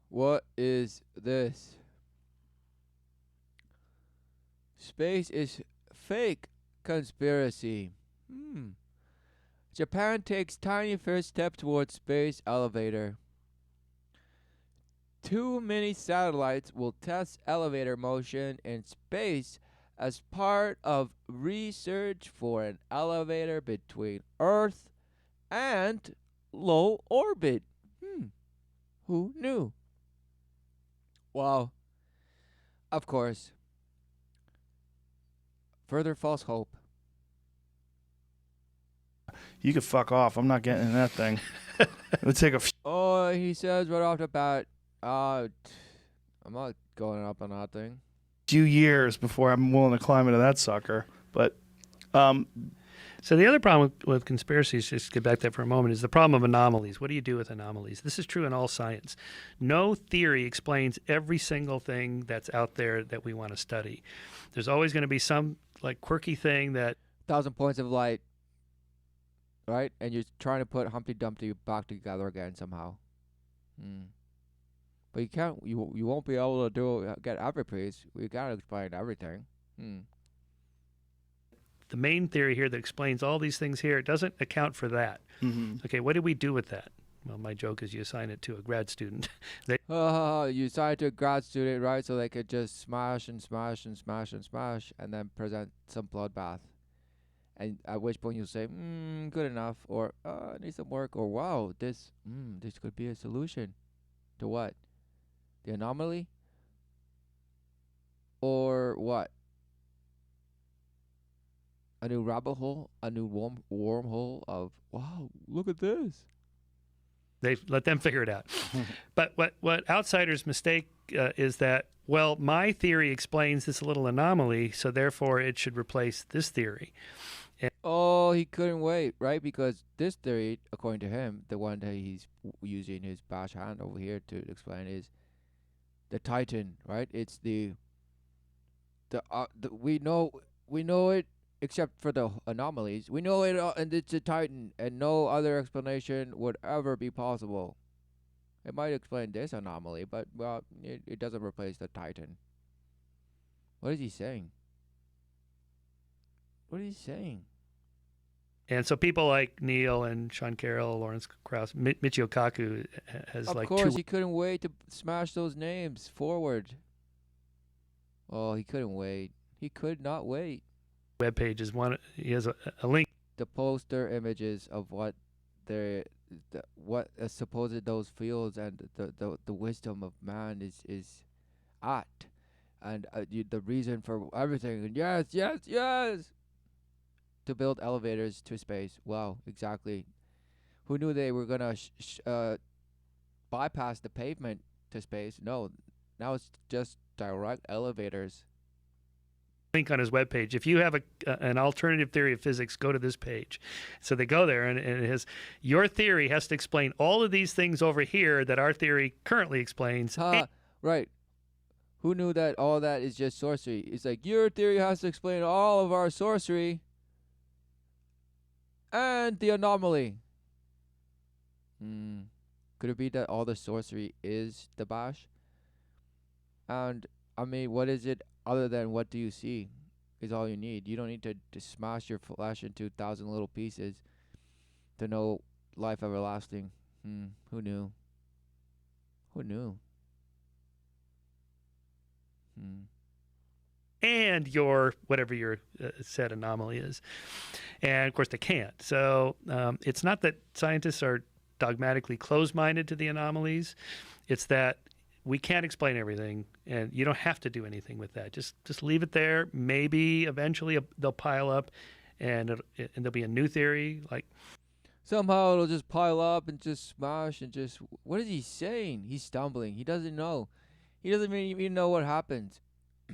What is this? Space is fake conspiracy. Hmm. Japan takes tiny first step towards space elevator. Two mini satellites will test elevator motion in space as part of research for an elevator between Earth and low orbit. Hmm. Who knew? Well, of course, further false hope. You could fuck off. I'm not getting in that thing. It would take a Oh, he says right off the bat, I'm not going up on that thing. few years before I'm willing to climb into that sucker. But So the other problem with conspiracies, just to get back to that for a moment, is the problem of anomalies. What do you do with anomalies? This is true in all science. No theory explains every single thing that's out there that we want to study. There's always going to be some like quirky thing that 1,000 points of light, right? And you're trying to put Humpty Dumpty back together again somehow. But you can't. You won't be able to get every piece. We gotta explain everything. the main theory here that explains all these things here doesn't account for that. Okay, what do we do with that? Well, my joke is you assign it to a grad student. You assign it to a grad student, right? So they could just smash and smash and smash and smash, and then present some bloodbath. And at which point you'll say, good enough, or I need some work, or wow, this could be a solution to what? The anomaly? Or what? A new rabbit hole? A new wormhole of, wow, look at this. They let them figure it out. But what outsiders mistake is that, well, my theory explains this little anomaly, so therefore it should replace this theory. Oh, he couldn't wait, right? Because this theory, according to him, the one that he's using his bash hand over here to explain is the Titan, right? It's the we know it except for the anomalies. We know it, and it's a Titan, and no other explanation would ever be possible. It might explain this anomaly, but well, it doesn't replace the Titan. What is he saying? What is he saying? And so people like Neil and Sean Carroll, Lawrence Krauss, Michio Kaku has Of like course, two he couldn't wait to smash those names forward. Oh, he couldn't wait. He could not wait. web pages. One, he has a link. The poster images of what supposed those fields and the wisdom of man is at, and the reason for everything. And yes, to build elevators to space. Wow, exactly. Who knew they were gonna bypass the pavement to space? No, now it's just direct elevators. Link on his webpage. If you have an alternative theory of physics, go to this page. So they go there, and it has your theory has to explain all of these things over here that our theory currently explains. Right. Who knew that all that is just sorcery? It's like your theory has to explain all of our sorcery and the anomaly. Could it be that all the sorcery is the bash? And I mean, what is it other than what do you see? Is all you need. You don't need to smash your flesh into 1,000 little pieces to know life everlasting. Who knew? Who knew? And your whatever your said anomaly is, and of course they can't. So it's not that scientists are dogmatically closed-minded to the anomalies. It's that we can't explain everything, and you don't have to do anything with that. Just leave it there. Maybe eventually they'll pile up, and there'll be a new theory. Like somehow it'll just pile up and just smash and just. What is he saying? He's stumbling. He doesn't know. He doesn't even know what happens,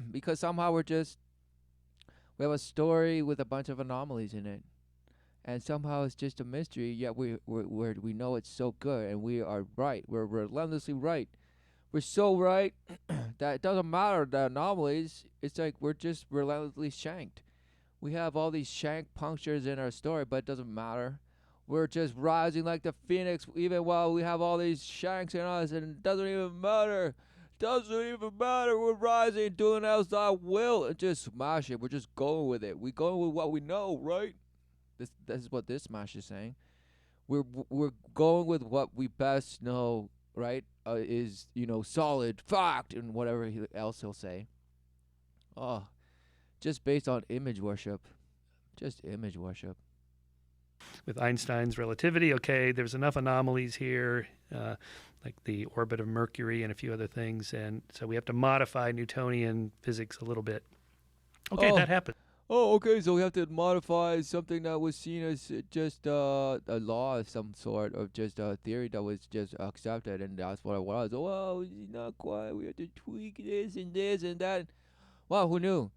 because somehow we have a story with a bunch of anomalies in it, and somehow it's just a mystery. Yet we know it's so good, and we are right. We're relentlessly right. We're so right that it doesn't matter the anomalies. It's like we're just relentlessly shanked. We have all these shank punctures in our story, but it doesn't matter. we're just rising like the phoenix, even while we have all these shanks in us, and it doesn't even matter. Doesn't even matter. We're rising, doing as I will, and just smash it. We're just going with it. We're going with what we know, right? This is what this smash is saying. We're going with what we best know, right? Is solid fact and whatever else he'll say. Oh, just based on image worship, just image worship. With Einstein's relativity, okay, there's enough anomalies here, like the orbit of Mercury and a few other things, and so we have to modify Newtonian physics a little bit. Okay, Oh. that happened. Oh, okay. So we have to modify something that was seen as just a law of some sort, or just a theory that was just accepted, and that's what it was. Oh, well, it's not quite. We have to tweak this and that. Wow, who knew?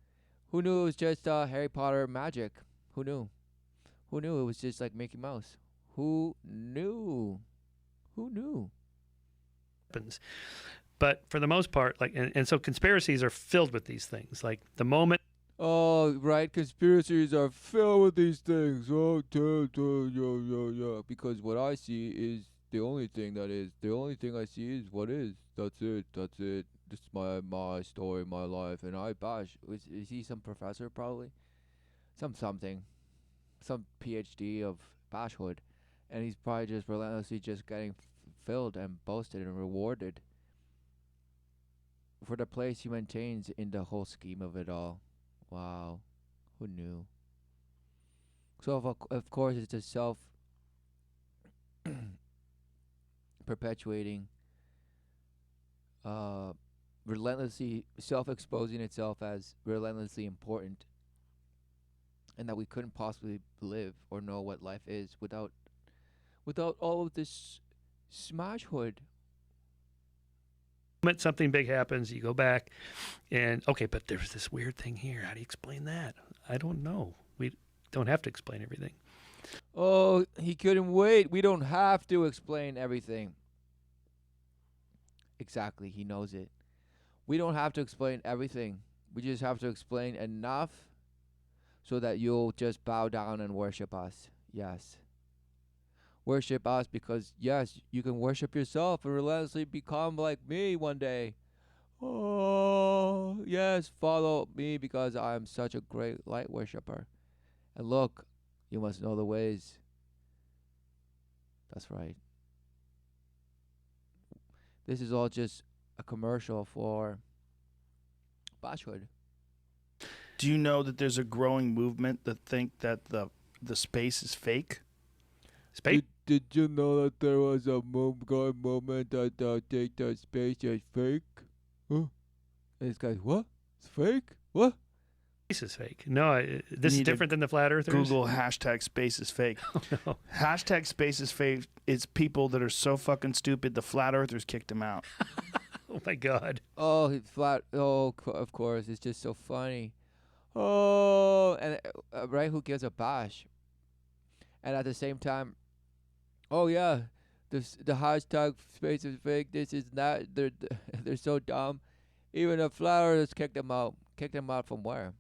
Who knew it was just Harry Potter magic? Who knew? Who knew it was just like Mickey Mouse? Who knew? Who knew? Happens. But for the most part, like, and so conspiracies are filled with these things. Like the moment. Oh, right. Conspiracies are filled with these things. Oh, yeah. Because what I see is the only thing that is. The only thing I see is what is. That's it. That's it. This is my story, my life. And I bash. Is he some professor probably? Something. Some PhD of bashhood. And he's probably just relentlessly just getting filled and boasted and rewarded for the place he maintains in the whole scheme of it all. Wow, who knew? So of course it's a self perpetuating, relentlessly self-exposing itself as relentlessly important, and that we couldn't possibly live or know what life is without all of this smashhood. Something big happens, you go back and okay, but there's this weird thing here. How do you explain that? I don't know. We don't have to explain everything. Oh, he couldn't wait. We don't have to explain everything. Exactly, he knows it. We don't have to explain everything. We just have to explain enough so that you'll just bow down and worship us. Yes. Worship us because, yes, you can worship yourself and relentlessly become like me one day. Oh, yes, follow me because I am such a great light worshiper. And look, you must know the ways. That's right. This is all just a commercial for Bashwood. Do you know that there's a growing movement that think that the space is fake? Space? Did you know that there was a growing movement that think that space is fake? Huh? And this guy's, what? It's fake? What? Space is fake. No, this is need to different than the flat earthers. Google hashtag space is fake. Oh, no. Hashtag space is fake. It's people that are so fucking stupid. The flat earthers kicked them out. Oh my God. Oh, he's flat. Oh, of course. It's just so funny. Oh, and right, who gives a bash? And at the same time, oh yeah, the hashtag space is fake. This is not. They're so dumb. Even the flat earthers kicked them out. Kicked them out from where?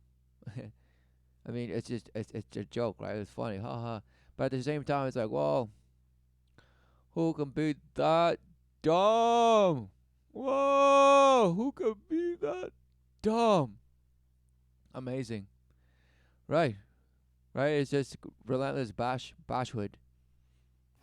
I mean, it's just it's a joke, right? It's funny, haha. But at the same time, it's like, whoa, who can be that dumb? Whoa, who can be that dumb? Amazing, right? Right? It's just relentless bashwood.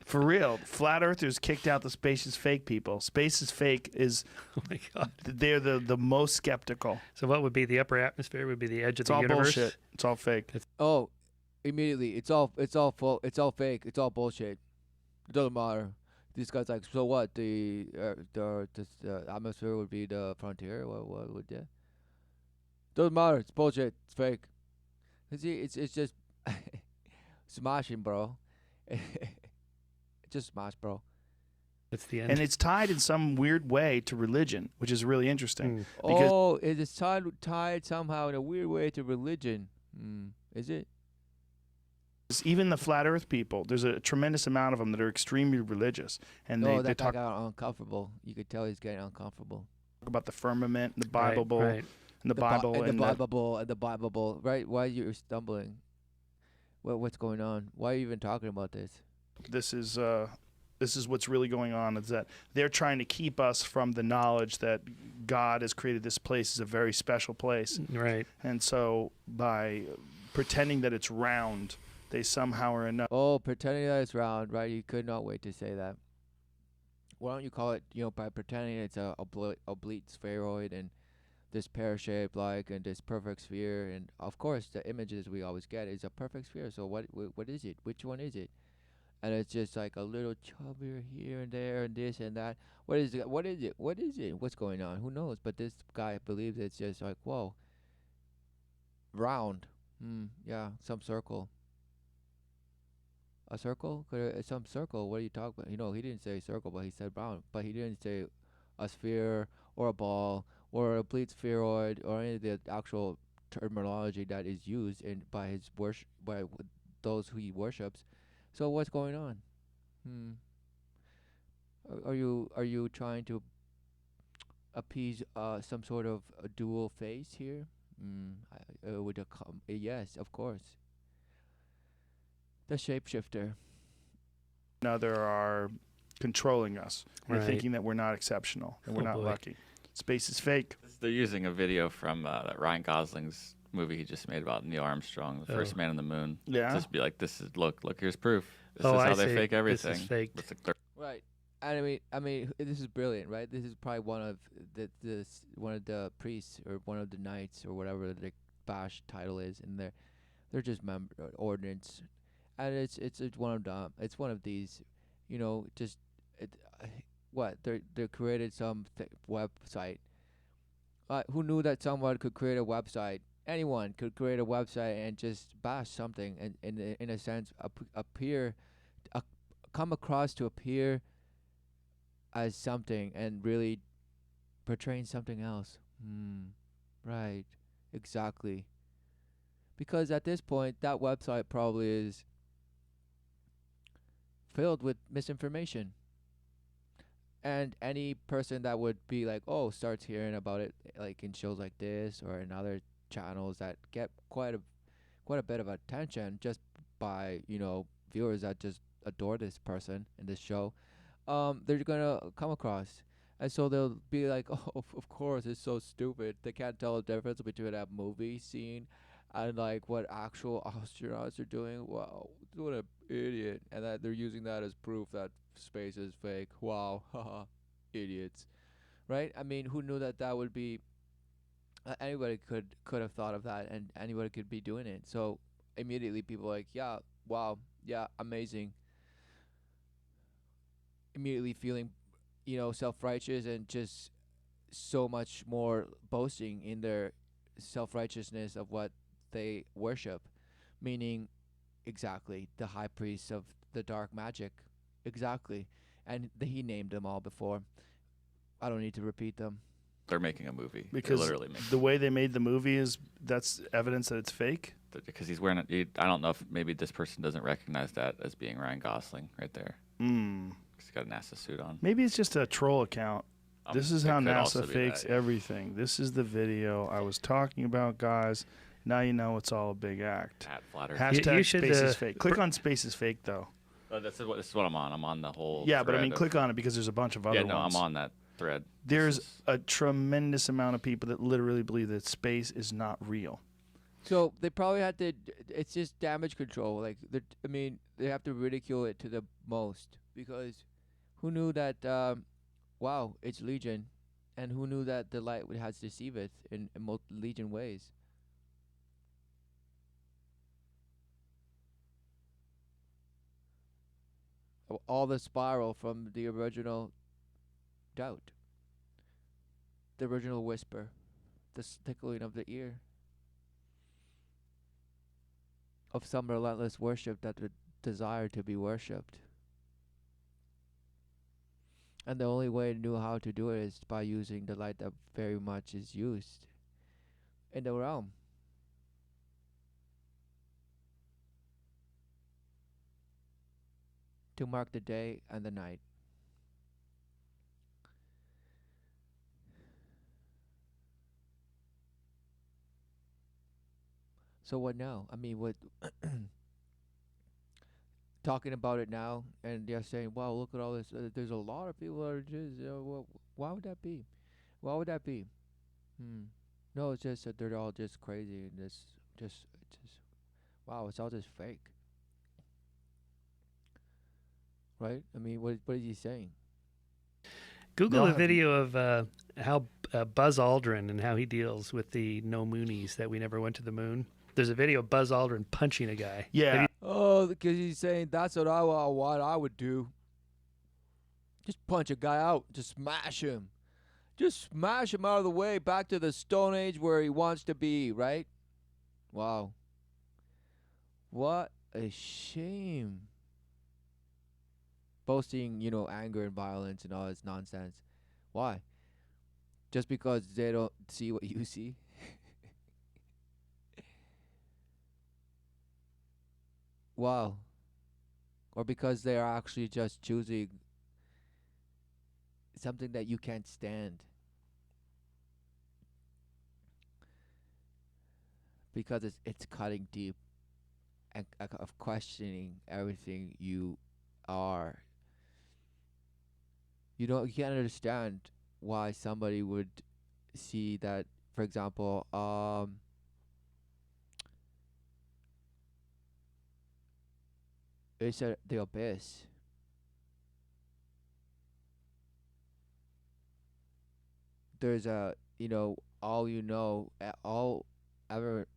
For real, flat earthers kicked out the space is fake people. Space is fake is, Oh my God. they're the most skeptical. So what would be the upper atmosphere? Would be the edge of It's the all universe. bullshit. It's all fake. Oh, immediately, it's all fake. It's all bullshit. It doesn't matter. This guy's like, so what? The atmosphere would be the frontier. What would that? Doesn't matter. It's bullshit. It's fake. See, it's just smashing, bro. Just smash, bro. That's the end. And it's tied in some weird way to religion, which is really interesting. Because Oh, it is tied somehow in a weird way to religion. Is it? even the flat Earth people, there's a tremendous amount of them that are extremely religious, and they That guy talk got uncomfortable. You could tell he's getting uncomfortable. about the firmament, the Right, Bible, right. and the Bible, and and the Bible. Right? Why are you stumbling? What's going on? Why are you even talking about this? This is what's really going on, is that they're trying to keep us from the knowledge that God has created this place as a very special place. Right. And so by pretending that it's round, they somehow or another. Oh, pretending that it's round, right? You could not wait to say that. Why don't you call it, by pretending it's a oblique spheroid and this pear-shaped like and this perfect sphere, and of course the images we always get is a perfect sphere. So what is it? Which one is it? And it's just like a little chubbier here and there and this and that. What is it? What is it? What is it? What's going on? Who knows? But this guy believes it's just like, whoa, round. Yeah, some circle. A circle? Some circle. What are you talking about? He didn't say circle, but he said round. But he didn't say a sphere or a ball or a bleed spheroid or any of the actual terminology that is used by his worship by those who he worships. So what's going on? Hmm. Are you trying to appease some sort of a dual face here? Yes, of course. The shapeshifter. Another are controlling us. They're Right. thinking that we're not exceptional and we're Oh, not boy. lucky. Space is fake. They're using a video from that Ryan Gosling's movie he just made about Neil Armstrong, the first man on the moon. Yeah. Just be like, look, here's proof. This Oh, is I how they see. fake everything. This is faked. It's like Right. And I mean, this is brilliant, right? This is probably one of one of the priests or one of the knights or whatever the bash title is, and they're just ordinance, and it's one of them. It's one of these, just it, what they created some website. Who knew that someone could create a website? Anyone could create a website and just bash something, and in a sense appear, come across to appear as something and really portraying something else. Right. Exactly. Because at this point, that website probably is filled with misinformation. And any person that would be like, oh, starts hearing about it, like in shows like this or in other channels that get quite a bit of attention just by viewers that just adore this person in this show, they're gonna come across, and so they'll be like, oh, of course, it's so stupid. They can't tell the difference between that movie scene and like what actual astronauts are doing. Wow, what an idiot! And that they're using that as proof that space is fake. Wow, haha, idiots. Right? I mean, who knew that would be? Anybody could have thought of that, and anybody could be doing it. So immediately, people are like, yeah, wow, yeah, amazing. Immediately feeling, self-righteous and just so much more boasting in their self-righteousness of what they worship, meaning exactly the high priest of the dark magic, exactly, and he named them all before. I don't need to repeat them. they're making a movie. They're Because literally making the way they made the movie that's evidence that it's fake. because he's wearing it. I don't know if maybe this person doesn't recognize that as being Ryan Gosling right there. He's got a NASA suit on. Maybe it's just a troll account. This is it how could also NASA be fakes that, yeah. everything. This is the video I was talking about, guys. Now you know it's all a big act. Hat flatter. Hashtag You should, space is fake. Click on space is fake, though. This is what I'm on. I'm on the whole. Yeah, but I thread mean, of- click on it because there's a bunch of other Yeah, no, ones. I'm on that thread. There's This is- a tremendous amount of people that literally believe that space is not real. So they probably had to. It's just damage control. Like, they have to ridicule it to the most because who knew that? Wow, it's Legion, and who knew that the light has deceiveth in Legion ways. All the spiral from the original doubt, the original whisper, the tickling of the ear of some relentless worship that would desire to be worshipped. And the only way I knew how to do it is by using the light that very much is used in the realm. To mark the day and the night. So what now? I mean, what talking about it now, and they're saying, "Wow, look at all this." There's a lot of people that are just. Well, why would that be? Why would that be? Hmm. No, it's just that they're all just crazy and just wow, it's all just fake, right? I mean, what is he saying? Google They'll a have video of how Buzz Aldrin and how he deals with the no moonies that we never went to the moon. There's a video of Buzz Aldrin punching a guy. Yeah. Oh, because he's saying that's what I would do. Just punch a guy out, just smash him. Just smash him out of the way, back to the Stone Age where he wants to be, right? Wow. What a shame. Boasting, anger and violence and all this nonsense. Why? Just because they don't see what you see? Wow. Or because they are actually just choosing something that you can't stand. Because it's cutting deep and of questioning everything you are. You can't understand why somebody would see that, for example, it's the abyss. There's all all ever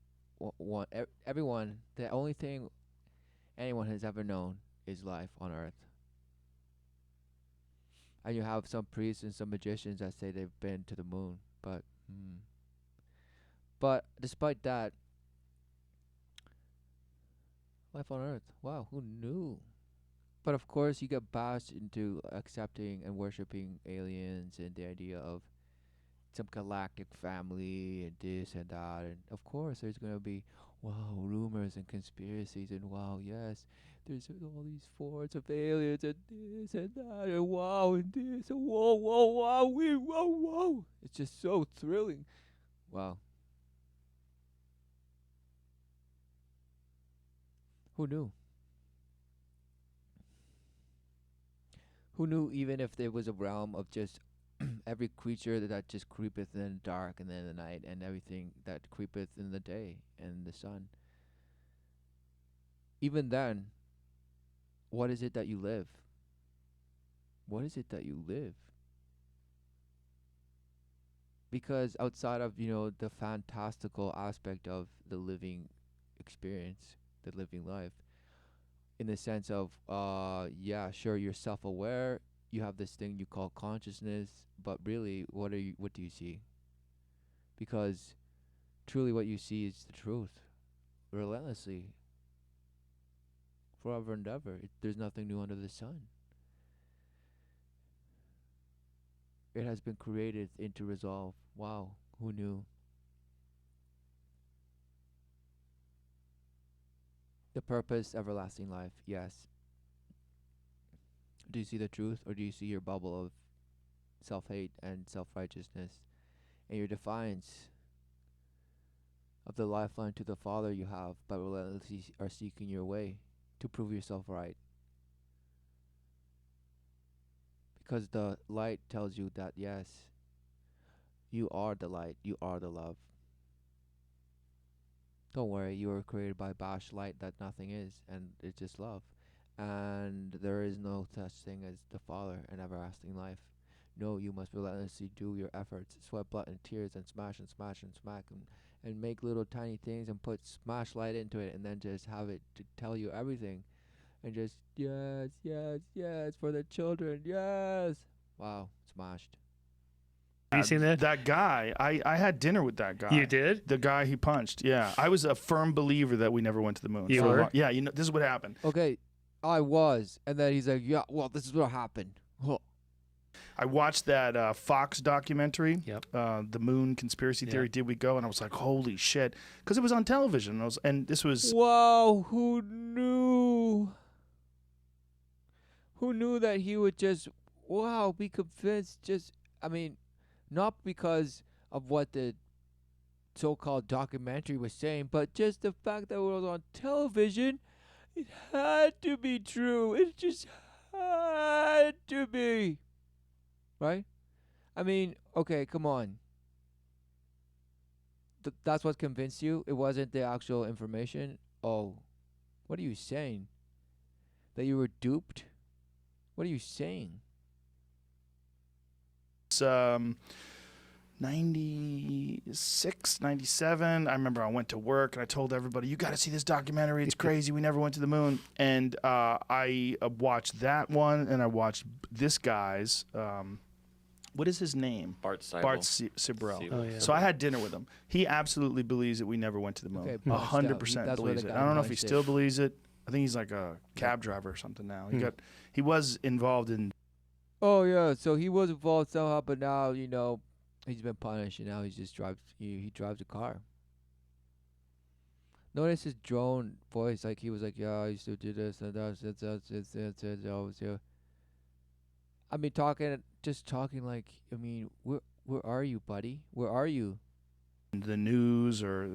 everyone, the only thing anyone has ever known is life on earth. And you have some priests and some magicians that say they've been to the moon, but despite that, life on earth, wow, who knew? But of course you get bashed into accepting and worshiping aliens and the idea of some galactic family and this and that, and of course there's gonna be rumors and conspiracies, and yes, there's all these forms of aliens and this and that, and and this and whoa. It's just so thrilling. Wow. Who knew? Who knew, even if there was a realm of just every creature that just creepeth in the dark and in the night, and everything that creepeth in the day and the sun. Even then, what is it that you live? What is it that you live? Because outside of, the fantastical aspect of the living experience, the living life, in the sense of, sure, you're self-aware, you have this thing you call consciousness, but really, what do you see? Because truly what you see is the truth, relentlessly, forever and ever. There's nothing new under the sun. It has been created into resolve. Wow, who knew? The purpose, everlasting life, yes. Do you see the truth, or do you see your bubble of self-hate and self-righteousness, and your defiance of the lifeline to the Father you have, but relentlessly are seeking your way to prove yourself right? Because the light tells you that, yes, you are the light, you are the love. Don't worry, you were created by Bash light that nothing is, and it's just love. And there is no such thing as the Father and everlasting life. No, you must relentlessly do your efforts, sweat blood and tears, and smash and smash and smack, and make little tiny things and put smash light into it, and then just have it to tell you everything. And just, yes, for the children, yes. Wow, smashed. Have you seen that? That guy, I had dinner with that guy. You did? The guy he punched. Yeah. I was a firm believer that we never went to the moon. You for a were? long- Yeah, this is what happened. Okay, I was. And then he's like, yeah, well, this is what happened. Huh. I watched that Fox documentary, Yep. The Moon Conspiracy Theory, Did We Go? And I was like, holy shit. Because it was on television. And this was... Wow, who knew? Who knew that he would just, be convinced? Not because of what the so-called documentary was saying, but just the fact that it was on television. It had to be true. It just had to be. Right? I mean, okay, come on. That's what convinced you? It wasn't the actual information? Oh, what are you saying? That you were duped? What are you saying? It's 96, 97. I remember I went to work and I told everybody, you got to see this documentary. It's crazy. We never went to the moon. And I watched that one, and I watched this guy's, what is his name? Bart Seibel. Bart Sibrel. Oh, yeah. So I had dinner with him. He absolutely believes that we never went to the moon. Okay, 100% that's where believes the it. guy I don't know if he punched it. still believes it. I think he's like a cab driver or something now. He was involved in. Oh yeah, so he was involved somehow, but now he's been punished, and now he just drives. He drives a car. Notice his drone voice, like he was like, "Yeah, I used to do this and that." I mean, just talking like, I mean, where are you, buddy? Where are you? the news or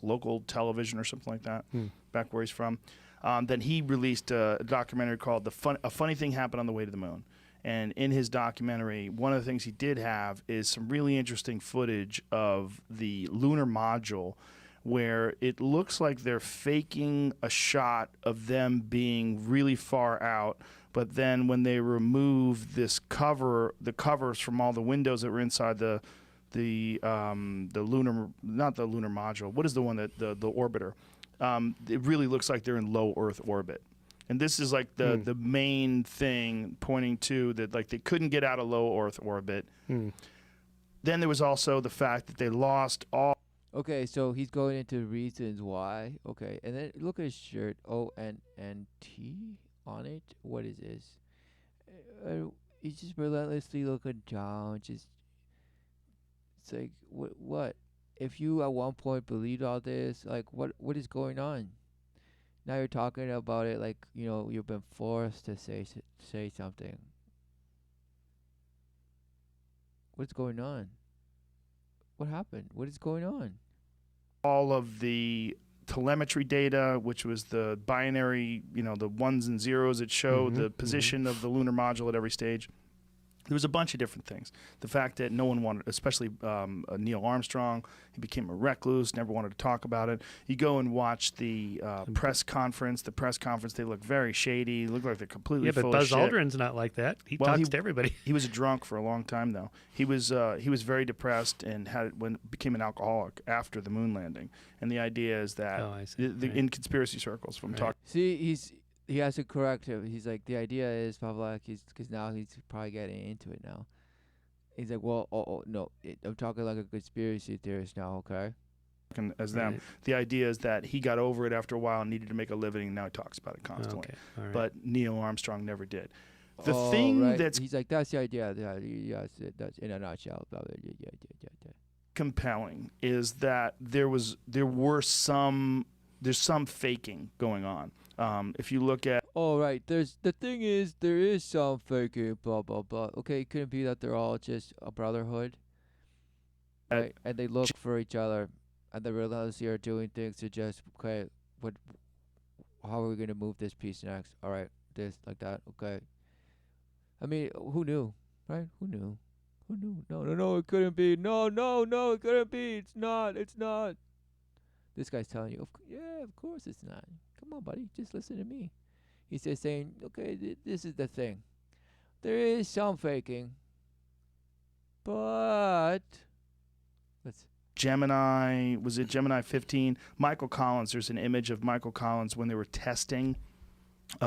local television or something like that, back where he's from. Then he released a documentary called A Funny Thing Happened on the Way to the Moon. And in his documentary, one of the things he did have is some really interesting footage of the lunar module, where it looks like they're faking a shot of them being really far out. But then when they remove the covers from all the windows that were inside the lunar, not the lunar module. What is the one that the orbiter? It really looks like they're in low Earth orbit. And this is like the main thing pointing to that, like they couldn't get out of low Earth orbit. Then there was also the fact that they lost all. Okay, so he's going into reasons why. Okay, and then look at his shirt. ONNT on it. What is this? He's just relentlessly looking down. It's like what? If you at one point believed all this, like what is going on? Now you're talking about it like you've been forced to say something. What's going on? What happened? What is going on? All of the telemetry data, which was the binary, the ones and zeros that show the position of the lunar module at every stage. There was a bunch of different things. The fact that no one wanted, especially Neil Armstrong, he became a recluse, never wanted to talk about it. You go and watch the press conference. The press conference, they look very shady. Look like they're completely full but of Buzz shit. Aldrin's not like that. He talks to everybody. He was a drunk for a long time, though. He was very depressed and became an alcoholic after the moon landing. And the idea is that in conspiracy circles, from talking. See, he has to correct him. He's like, the idea is probably like because now he's probably getting into it now. He's like, well, no, I'm talking like a conspiracy theorist now, okay? As them, the idea is that he got over it after a while and needed to make a living, and now he talks about it constantly. Okay. All right. But Neil Armstrong never did. The thing that's he's like, that's the idea. That's in a nutshell. Blah, blah, yeah. compelling is that there's some faking going on. If you look at the thing is there is some faking, blah blah blah. Okay, it couldn't be that they're all just a brotherhood, right? And they look for each other, and they relentlessly are doing things to just how are we gonna move this piece next? All right, this like that. Okay. I mean, who knew, right? Who knew? No, it couldn't be. No, it couldn't be. It's not. This guy's telling you, of course it's not. Come on, buddy, just listen to me. He's just saying, okay, this is the thing. There is some faking, but Gemini, was it Gemini 15? Michael Collins, there's an image of Michael Collins when they were testing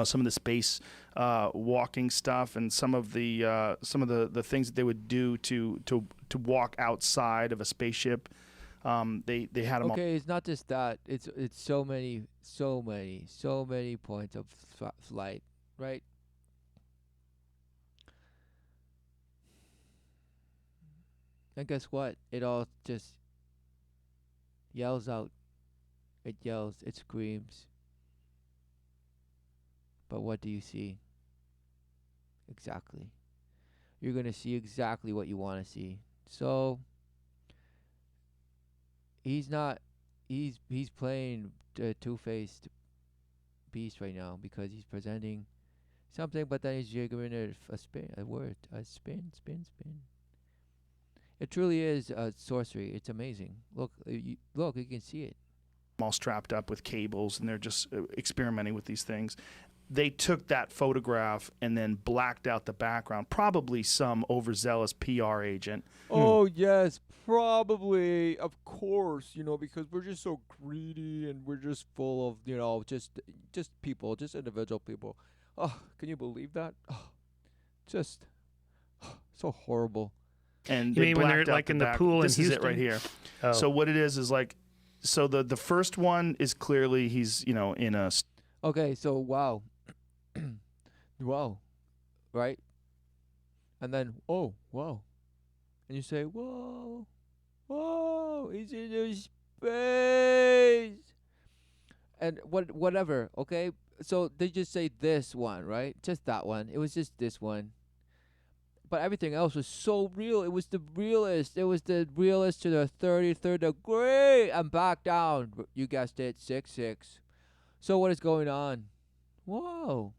some of the space walking stuff and some of the things that they would do to walk outside of a spaceship. They had them. Okay, it's not just that. It's so many points of flight, right? And guess what? It all just yells out. It yells. It screams. But what do you see? Exactly. You're gonna see exactly what you want to see. So. He's playing two-faced beast right now because he's presenting something, but then he's giving it a spin, a word, a spin, spin, spin. It truly is sorcery. It's amazing. Look, you can see it. All strapped up with cables, and they're just experimenting with these things. They took that photograph and then blacked out the background. Probably some overzealous PR agent. Oh yes, probably, of course, because we're just so greedy and we're just full of, just people, just individual people. Oh, can you believe that? Oh, just so horrible. And You they mean when they're blacked out like in the back. pool in This is Houston? it right here. Oh. So what it is like, so the first one is clearly he's in a. Okay, so wow, wow, right? And then wow, and you say whoa, he's in space, and whatever. Okay, so they just say this one, right? Just that one. It was just this one. But everything else was so real. It was the realest. It was the realest to the 33rd degree. And back down. You guessed it. 6-6. So what is going on? Whoa.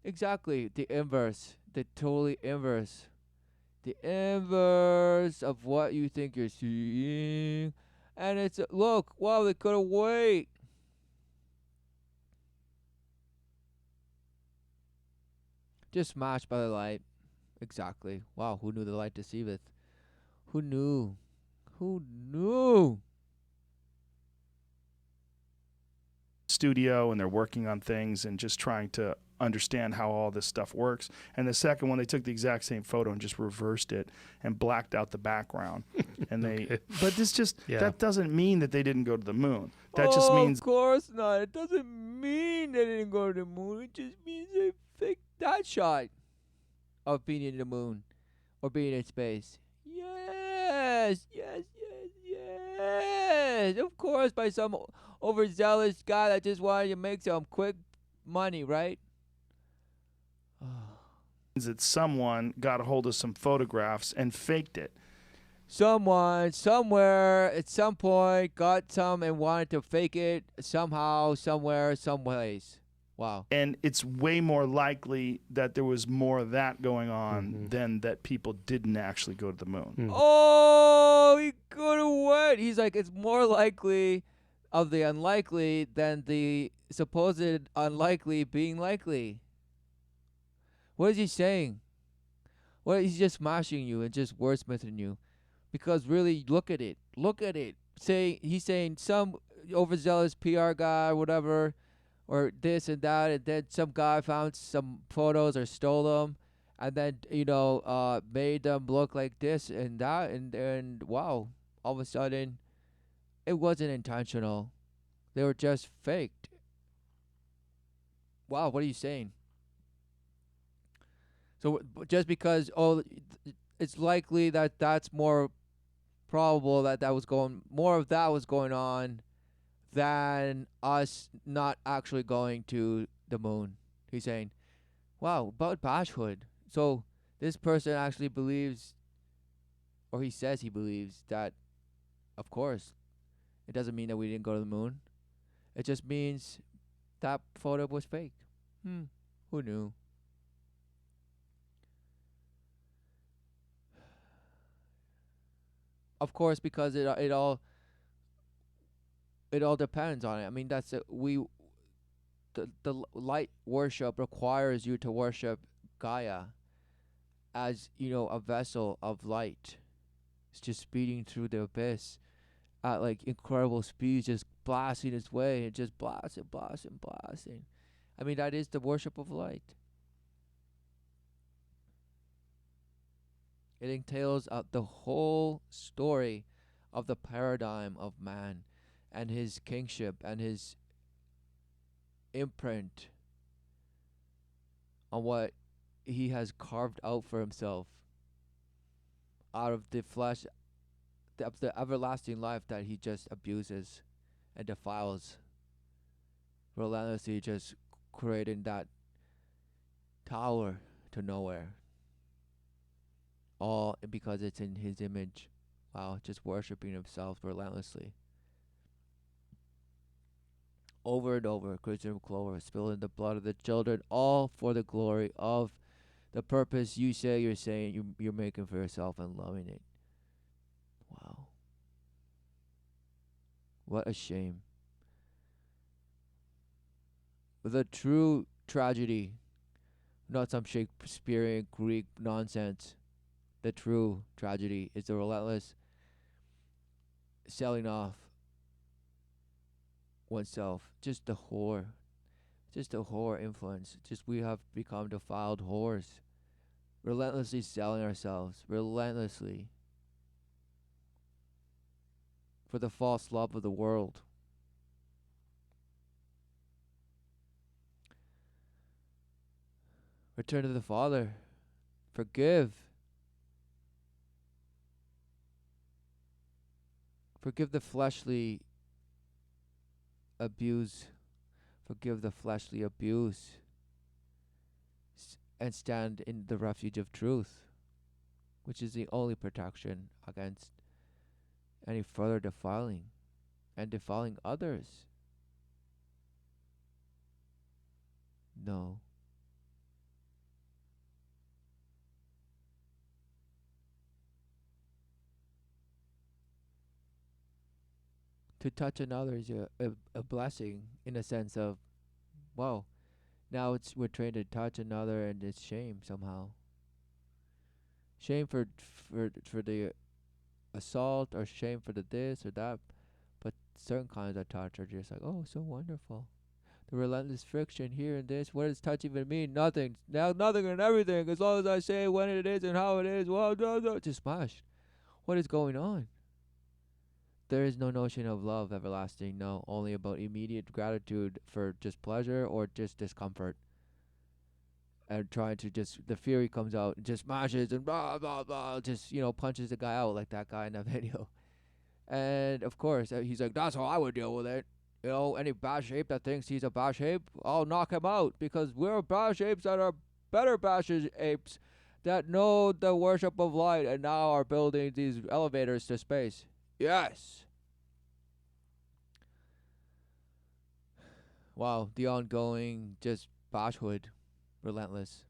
Exactly. The inverse. The totally inverse. The inverse of what you think you're seeing. And it's, look, wow, they couldn't wait. Just smashed by the light. Exactly. Wow, who knew the light deceiveth? Who knew? Who knew? Studio, and they're working on things and just trying to understand how all this stuff works. And the second one, they took the exact same photo and just reversed it and blacked out the background. And but this just, that doesn't mean that they didn't go to the moon. That just means. Of course not. It doesn't mean they didn't go to the moon. It just means they faked that shot of being in the moon or being in space. Yes. Of course, by some overzealous guy that just wanted to make some quick money, right? That someone got a hold of some photographs and faked it. Someone, somewhere, at some point, got some and wanted to fake it somehow, somewhere, some ways. Wow. And it's way more likely that there was more of that going on than that people didn't actually go to the moon. Oh, he couldn't wait. He's like, it's more likely of the unlikely than the supposed unlikely being likely. What is he saying? Well, he's just smashing you and just wordsmithing you. Because really, look at it. Look at it. He's saying some overzealous PR guy, whatever, or this and that, and then some guy found some photos or stole them, and then made them look like this and that, and wow, all of a sudden, it wasn't intentional. They were just faked. Wow, what are you saying? So just because it's likely that that's more probable that more of that was going on than us not actually going to the moon. He's saying, wow, about Bashhood. So this person actually believes, or he says he believes, that, of course, it doesn't mean that we didn't go to the moon. It just means that photo was fake. Who knew? Of course, because it all depends on it. I mean, that's it. The light worship requires you to worship Gaia as, a vessel of light. It's just speeding through the abyss at like incredible speeds, just blasting its way and just blasting. I mean, that is the worship of light. It entails the whole story of the paradigm of man and his kingship and his imprint on what he has carved out for himself out of the flesh, the everlasting life that he just abuses and defiles, relentlessly just creating that tower to nowhere. All because it's in his image. Wow, just worshiping himself relentlessly. over and over, Christian Clover, spilling the blood of the children, all for the glory of the purpose you say you're saying you're making for yourself and loving it. Wow. What a shame. The true tragedy, not some Shakespearean Greek nonsense. The true tragedy is the relentless selling off oneself. Just the whore. Just the whore influence. Just we have become defiled whores. Relentlessly selling ourselves. Relentlessly. For the false love of the world. Return to the Father. Forgive. Forgive the fleshly abuse. Forgive the fleshly abuse. And stand in the refuge of truth, which is the only protection against any further defiling and defiling others. No. To touch another is a blessing in a sense of, wow, now we're trained to touch another and it's shame somehow. Shame for the assault, or shame for the this or that, but certain kinds of touch are just like, oh, so wonderful. The relentless friction here and this. What does touch even mean? Nothing. Now nothing and everything. As long as I say when it is and how it is, well, just smash. What is going on? There is no notion of love everlasting. No, only about immediate gratitude for just pleasure or just discomfort. And trying to just, the fury comes out and just smashes and blah, blah, blah, just, punches the guy out like that guy in that video. And of course, he's like, that's how I would deal with it. Any bash ape that thinks he's a bash ape, I'll knock him out because we're bash apes that are better bash apes that know the worship of light and now are building these elevators to space. Yes. Wow, the ongoing just bashhood, relentless.